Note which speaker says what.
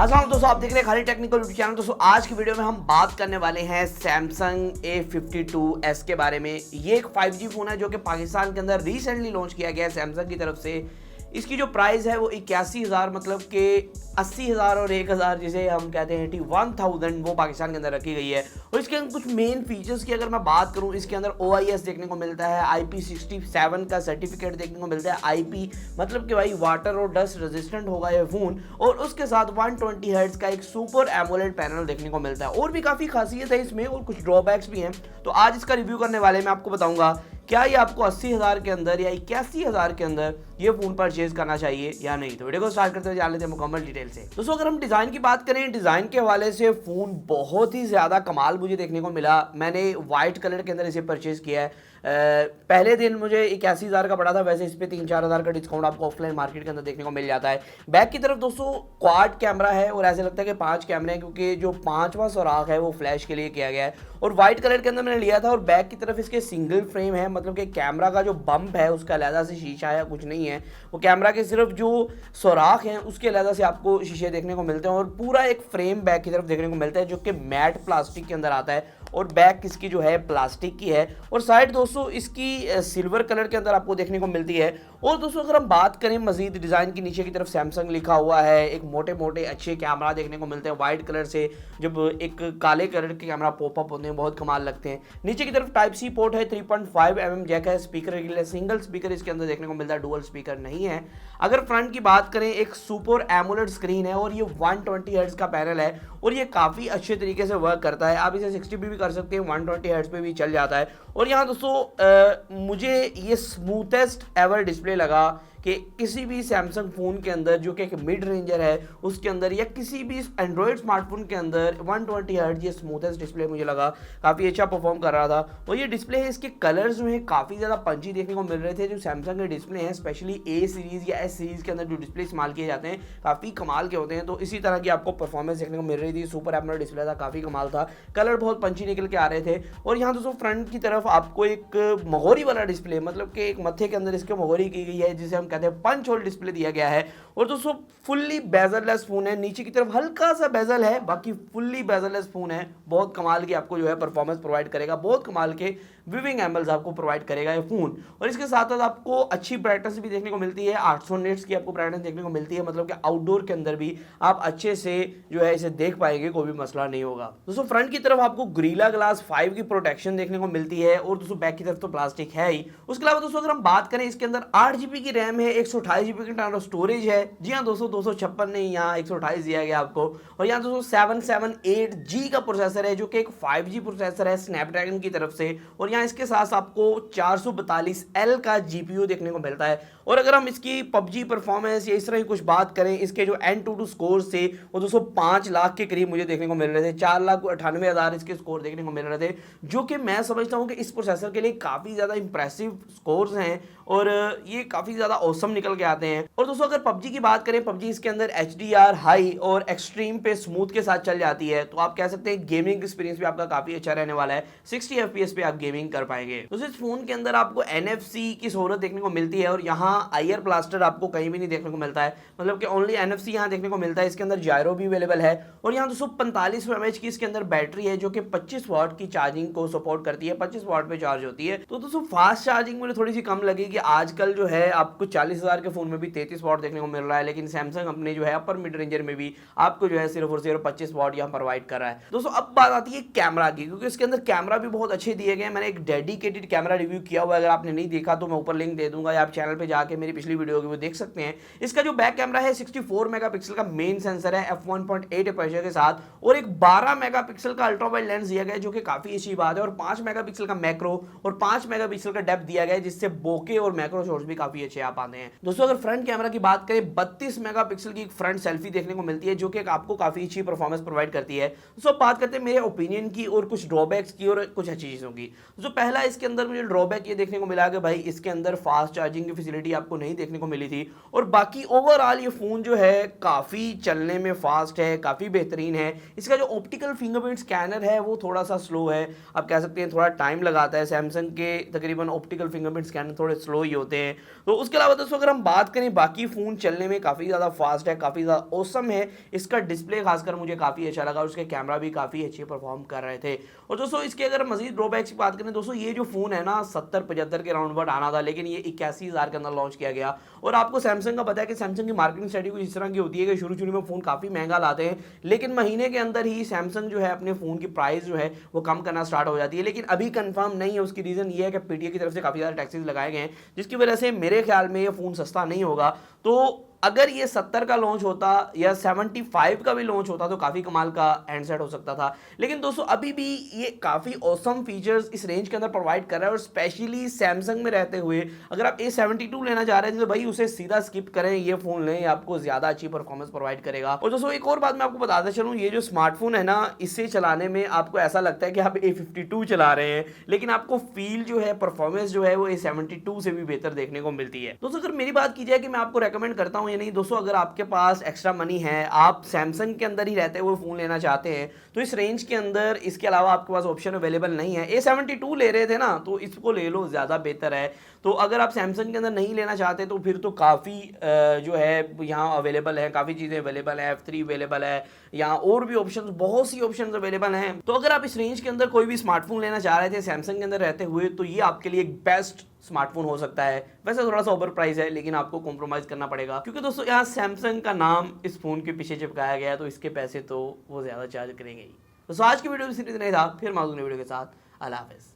Speaker 1: अस्सलाम दोस्तों, आप देख रहे हैं खाली टेक्निकल यूट्यूब चैनल। दोस्तों आज की वीडियो में हम बात करने वाले हैं सैमसंग A52s के बारे में। ये एक 5G फ़ोन है जो कि पाकिस्तान के अंदर रिसेंटली लॉन्च किया गया है सैमसंग की तरफ से। इसकी जो प्राइस है वो 81,000 मतलब कि 80,000 और 1,000 जिसे हम कहते हैं 81,000 वो पाकिस्तान के अंदर रखी गई है। और इसके अंदर कुछ मेन फीचर्स की अगर मैं बात करूं, इसके अंदर OIS देखने को मिलता है, IP67 का सर्टिफिकेट देखने को मिलता है। IP मतलब कि भाई वाटर और डस्ट रेजिस्टेंट होगा ये फ़ोन, और उसके साथ 120 हर्ट्ज का एक सुपर एमोलेड पैनल देखने को मिलता है। और भी काफ़ी खासियत है इसमें और कुछ ड्रॉबैक्स भी हैं, तो आज इसका रिव्यू करने वाले मैं आपको बताऊंगा क्या ये आपको 80,000 के अंदर या 81,000 के अंदर ये फोन परचेज करना चाहिए या नहीं। तो वीडियो को स्टार्ट करते हुए जान लेते हैं मुकम्मल डिटेल से। दोस्तों अगर हम डिज़ाइन की बात करें, डिज़ाइन के हवाले से फ़ोन बहुत ही ज़्यादा कमाल मुझे देखने को मिला। मैंने वाइट कलर के अंदर इसे परचेज़ किया है। पहले दिन मुझे 81,000 का पड़ा था, वैसे इस पर 3-4 हज़ार का डिस्काउंट आपको ऑफलाइन मार्केट के अंदर देखने को मिल जाता है। बैक की तरफ दोस्तों क्वाड कैमरा है और ऐसे लगता है कि 5 कैमरे हैं, क्योंकि जो 5वां सुराख है वो फ्लैश के लिए किया गया है और वाइट कलर के अंदर मैंने लिया था। और बैक की तरफ इसके सिंगल फ्रेम है, मतलब कि कैमरा का जो बम्प है उसका अलहदा से शीशा या कुछ नहीं है, वो कैमरा के सिर्फ जो सुराख हैं उसके अलहदा से आपको शीशे देखने को मिलते हैं। और पूरा एक फ्रेम बैक की तरफ देखने को मिलता है जो कि मैट प्लास्टिक के अंदर आता है और बैक इसकी जो है प्लास्टिक की है। और साइड दोस्तों इसकी सिल्वर कलर के अंदर आपको देखने को मिलती है। और दोस्तों अगर हम बात करें मजीद डिज़ाइन की, नीचे की तरफ सैमसंग लिखा हुआ है, एक मोटे मोटे अच्छे कैमरा देखने को मिलते हैं वाइट कलर से। जब एक काले कलर के कैमरा पॉपअप होते हैं बहुत कमाल लगते हैं। नीचे की तरफ टाइप सी पोर्ट है, 3.5 mm जैक है, स्पीकर के लिए सिंगल स्पीकर इसके अंदर देखने को मिलता है, डुअल स्पीकर नहीं है। अगर फ्रंट की बात करें, एक सुपर एमोलेड स्क्रीन है और ये 120 हर्ट्ज का पैनल है और ये काफ़ी अच्छे तरीके से वर्क करता है। आप इसे 60p भी कर सकते हैं, 120 हर्ट्ज पे भी चल जाता है। और यहाँ दोस्तों मुझे ये स्मूथेस्ट एवर डिस्प्ले लगा कि किसी भी सैमसंग फ़ोन के अंदर जो कि एक मिड रेंजर है उसके अंदर या किसी भी एंड्रॉयड स्मार्टफोन के अंदर 120 हर्ट्ज ये स्मूथेस्ट डिस्प्ले मुझे लगा काफ़ी अच्छा परफॉर्म कर रहा था। और ये डिस्प्ले है, इसके कलर्स जो है काफ़ी ज़्यादा पंची देखने को मिल रहे थे। जो सैमसंग के डिस्प्ले हैं स्पेशली A सीरीज़ या S सीरीज़ के अंदर जो डिस्प्ले इस्तेमाल किए जाते हैं काफ़ी कमाल के होते हैं, तो इसी तरह की आपको परफॉर्मेंस देखने को मिल रही थी। सुपर एमोलेड डिस्प्ले था, काफ़ी कमाल था, कलर बहुत पंची निकल के आ रहे थे। और यहाँ दोस्तों फ्रंट की तरफ आपको एक मगोरी वाला डिस्प्ले, मतलब कि एक मत्थे के अंदर इसके मगोरी की गई है जिसे हम कहते हैं पंच होल डिस्प्ले दिया गया है। और दोस्तों फुल्ली बेजललेस फोन है, नीचे की तरफ हल्का सा बेजल है, बाकी फुल्ली बेजललेस फोन है। बहुत कमाल की आपको जो है परफॉर्मेंस प्रोवाइड करेगा, बहुत कमाल के विविंग एंगल्स आपको प्रोवाइड करेगा ये फोन। और इसके साथ साथ आपको अच्छी ब्राइटनेस भी देखने को मिलती है, 800 निट्स की आपको ब्राइटनेस देखने को मिलती है, मतलब कि आउटडोर के अंदर भी आप अच्छे से जो है इसे देख पाएंगे, कोई भी मसला नहीं होगा। दोस्तों फ्रंट की तरफ आपको गोरिल्ला ग्लास 5 की प्रोटेक्शन देखने को मिलती है और दोस्तों बैक की तरफ तो प्लास्टिक है ही। उसके अलावा दोस्तों अगर हम बात करें, इसके अंदर 8GB की रैम है, 128GB की इंटरनल स्टोरेज है। जी हाँ दोस्तों, 256 नहीं, यहाँ 128 दिया गया आपको। और यहाँ दोस्तों 778G का प्रोसेसर है जो कि एक 5G प्रोसेसर है स्नैपड्रैगन की तरफ से। और यहाँ इसके साथ आपको 442L का GPU देखने को मिलता है। और अगर हम इसकी PUBG परफॉर्मेंस या इस तरह की कुछ बात करें, इसके जो Antutu स्कोर थे वो दोस्तों 5 लाख के करीब मुझे देखने को मिल रहे थे, 4,98,000 इसके स्कोर देखने को मिल रहे थे, जो कि मैं समझता हूँ कि इस प्रोसेसर के लिए काफ़ी ज़्यादा इंप्रेसिव स्कोर्स हैं और ये काफ़ी ज़्यादा औसम निकल के आते हैं। और दोस्तों अगर PUBG की बात करें, PUBG इसके अंदर HDR हाई और एक्सट्रीम पे स्मूथ के साथ चल जाती है, तो आप कह सकते हैं गेमिंग एक्सपीरियंस भी आपका काफ़ी अच्छा रहने वाला है। 60 FPS पे आप गेमिंग कर पाएंगे। तो इस फोन के अंदर आपको NFC की सहूलत देखने को मिलती है और यहाँ IR ब्लास्टर आपको कहीं भी नहीं देखने को मिलता है, मतलब कि ओनली NFC यहाँ देखने को मिलता है। इसके अंदर जायरो भी अवेलेबल है और यहाँ 245 mAh की इसके अंदर बैटरी है जो कि 25 वाट की चार्जिंग को सपोर्ट करती है, 25 वाट पे चार्ज होती है। तो दोस्तों फास्ट चार्जिंग मुझे थोड़ी सी कम लगी कि आजकल जो है आपको 40,000 के फोन में भी 33 वाट देखने को मिल रहा है, लेकिन सैमसंग अपने जो है अपर मिड रेंजर में भी आपको जो है सिर्फ और सिर्फ 25 वाट यहाँ प्रोवाइड कर रहा है। दोस्तों अब बात आती है कैमरा की, क्योंकि इसके अंदर कैमरा भी बहुत अच्छे दिए गए। मैंने एक डेडिकेटेड कैमरा रिव्यू किया हुआ है, अगर आपने नहीं देखा तो मैं ऊपर लिंक दे दूंगा या आप चैनल पे जाके मेरी पिछली वीडियो की वो देख सकते हैं। इसका जो बैक कैमरा है 64 मेगापिक्सल का मेन सेंसर है f1.8 अपर्चर के साथ, और एक 12 मेगापिक्सल का अल्ट्रा वाइड लेंस दिया गया है जो कि काफी अच्छी बात है, और 5 मेगापिक्सल का मैक्रो और 5 मेगापिक्सल का डेप्थ दिया गया है, जिससे बोके और मैक्रो शॉट्स भी काफी अच्छे आ पाते हैं। दोस्तों अगर फ्रंट कैमरा की बात करें, 32 मेगापिक्सल की फ्रंट सेल्फी देखने को मिलती है जो कि आपको काफी अच्छी परफॉर्मेंस प्रोवाइड करती है। दोस्तों बात करते हैं मेरे ओपिनियन की और कुछ ड्रॉबैक्स की और कुछ अच्छी चीजों की। जो पहला इसके अंदर मुझे ड्रॉबैक ये देखने को मिला कि भाई इसके अंदर फास्ट चार्जिंग की फैसिलिटी आपको नहीं देखने को मिली थी। और बाकी ओवरऑल ये फ़ोन जो है काफ़ी चलने में फास्ट है, काफ़ी बेहतरीन है। इसका जो ऑप्टिकल फिंगरप्रिंट स्कैनर है वो थोड़ा सा स्लो है, आप कह सकते हैं थोड़ा टाइम लगाता है। सैमसंग के तकरीबन ऑप्टिकल फिंगरप्रिंट स्कैनर थोड़े स्लो ही होते हैं। तो उसके अलावा दोस्तों अगर हम बात करें बाकी फ़ोन चलने में काफ़ी ज़्यादा फास्ट है, काफ़ी ज़्यादा ऑसम है। इसका डिस्प्ले खासकर मुझे काफ़ी अच्छा लगा और उसके कैमरा भी काफ़ी अच्छे परफॉर्म कर रहे थे। और दोस्तों इसके अगर मजीद ड्रॉबैक्स की बात करें दोस्तों, ये जो फ़ोन है ना 70-75 के राउंड अबाउट आना था, लेकिन ये 81,000 के अंदर लॉन्च किया गया। और आपको सैमसंग का पता है कि सैमसंग की मार्केटिंग स्ट्रेटजी कुछ इस तरह की होती है कि शुरू में फ़ोन काफ़ी महंगा लाते हैं, लेकिन महीने के अंदर ही सैमसंग जो है अपने फ़ोन की प्राइस जो है वो कम करना स्टार्ट हो जाती है। लेकिन अभी कंफर्म नहीं है, उसकी रीज़न ये है कि पीटीए की तरफ से काफ़ी ज़्यादा टैक्सेस लगाए गए हैं, जिसकी वजह से मेरे ख्याल में ये फ़ोन सस्ता नहीं होगा। तो अगर ये 70 का लॉन्च होता या 75 का भी लॉन्च होता तो काफ़ी कमाल का हैंडसेट हो सकता था। लेकिन दोस्तों अभी भी ये काफ़ी ऑसम फीचर्स इस रेंज के अंदर प्रोवाइड कर रहा है। और स्पेशली सैमसंग में रहते हुए अगर आप A72 लेना चाह रहे थे तो भाई उसे सीधा स्किप करें, ये फ़ोन लें, आपको ज़्यादा अच्छी परफॉर्मेंस प्रोवाइड करेगा। और दोस्तों एक और बात मैं आपको बताता चलूँ, ये जो स्मार्टफोन है ना, इसे चलाने में आपको ऐसा लगता है कि आप A52 चला रहे हैं, लेकिन आपको फील जो है, परफॉर्मेंस जो है वो A72 से भी बेहतर देखने को मिलती है। दोस्तों अगर मेरी बात की जाए कि मैं आपको रेकमेंड करता हूँ या नहीं, दोस्तों अगर आपके पास एक्स्ट्रा मनी है, आप सैमसंग के अंदर ही रहते हुए फ़ोन लेना चाहते हैं, तो इस रेंज के अंदर इसके अलावा आपके पास ऑप्शन अवेलेबल नहीं है। A72 ले रहे थे ना, तो इसको ले लो, ज़्यादा बेहतर है। तो अगर आप सैमसंग के अंदर नहीं लेना चाहते तो फिर तो काफ़ी जो है यहाँ अवेलेबल है, काफ़ी चीज़ें अवेलेबल है, F3 अवेलेबल है, यहाँ और भी ऑप्शन, बहुत सी ऑप्शन अवेलेबल हैं। तो अगर आप इस रेंज के अंदर कोई भी स्मार्टफोन लेना चाह रहे थे सैमसंग के अंदर रहते हुए, तो ये आपके लिए एक बेस्ट स्मार्टफोन हो सकता है। वैसे थोड़ा सा ओवर प्राइस है, लेकिन आपको कॉम्प्रोमाइज़ करना पड़ेगा, क्योंकि दोस्तों यहाँ सैमसंग का नाम इस फ़ोन के पीछे चिपकाया गया है, तो इसके पैसे तो वो ज़्यादा चार्ज करेंगे ही। तो आज की वीडियो में सिर्फ इतना ही था, फिर मौजूद वीडियो के साथ। अल्लाह हाफ़िज़।